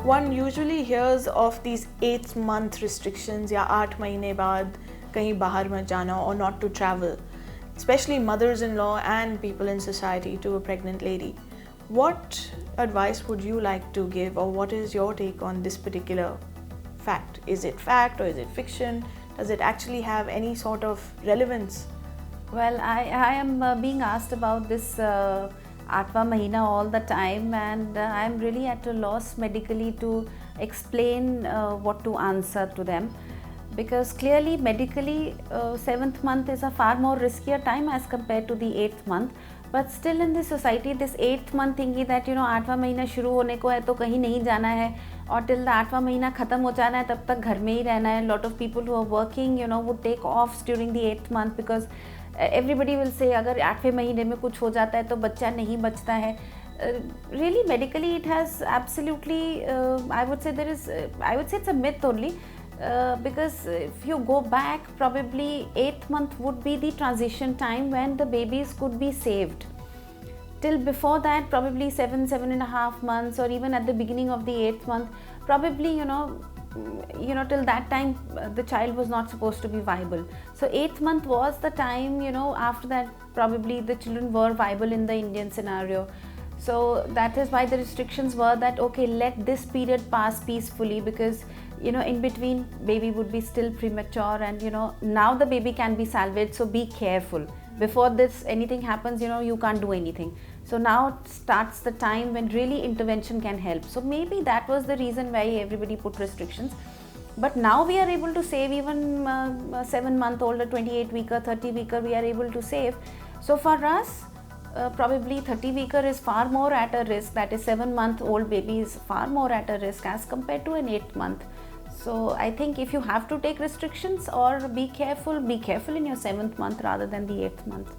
One usually hears of these 8th month restrictions या 8 महीने बाद कहीं बाहर मत जाना or not to travel, especially mothers-in-law and people in society to a pregnant lady. What advice would you like to give, or what is your take on this particular fact? Is it fact or is it fiction? Does it actually have any sort of relevance? Well, I am being asked about this Atva Mahina all the time, and I am really at a loss medically to explain what to answer to them, because clearly medically 7th month is a far more riskier time as compared to the 8th month. But still in this society, this 8th month thingy that 8वां महीना शुरू होने को है तो कहीं नहीं जाना है, और till the 8वां महीना ख़त्म हो जाना है तब तक घर में ही रहना है. Lot of people who are working would take offs during the 8th month because everybody will say अगर 8वें महीने में कुछ हो जाता है तो बच्चा नहीं बचता है. Really medically it has absolutely I would say it's a myth only. Because if you go back, probably 8th month would be the transition time when the babies could be saved. Till before that, probably 7.5 months, or even at the beginning of the 8th month, probably till that time the child was not supposed to be viable. So 8th month was the time, after that probably the children were viable in the Indian scenario. So that is why the restrictions were that okay, let this period pass peacefully, because in between baby would be still premature, and now the baby can be salvaged, so be careful. Before this anything happens, you can't do anything. So now starts the time when really intervention can help. So maybe that was the reason why everybody put restrictions. But now we are able to save even 7-month-old, 28-weeker, 30-weeker, we are able to save. So for us, probably 30-weeker is far more at a risk, that is 7-month-old baby is far more at a risk as compared to an 8th month. So I think if you have to take restrictions or be careful in your 7th month rather than the 8th month.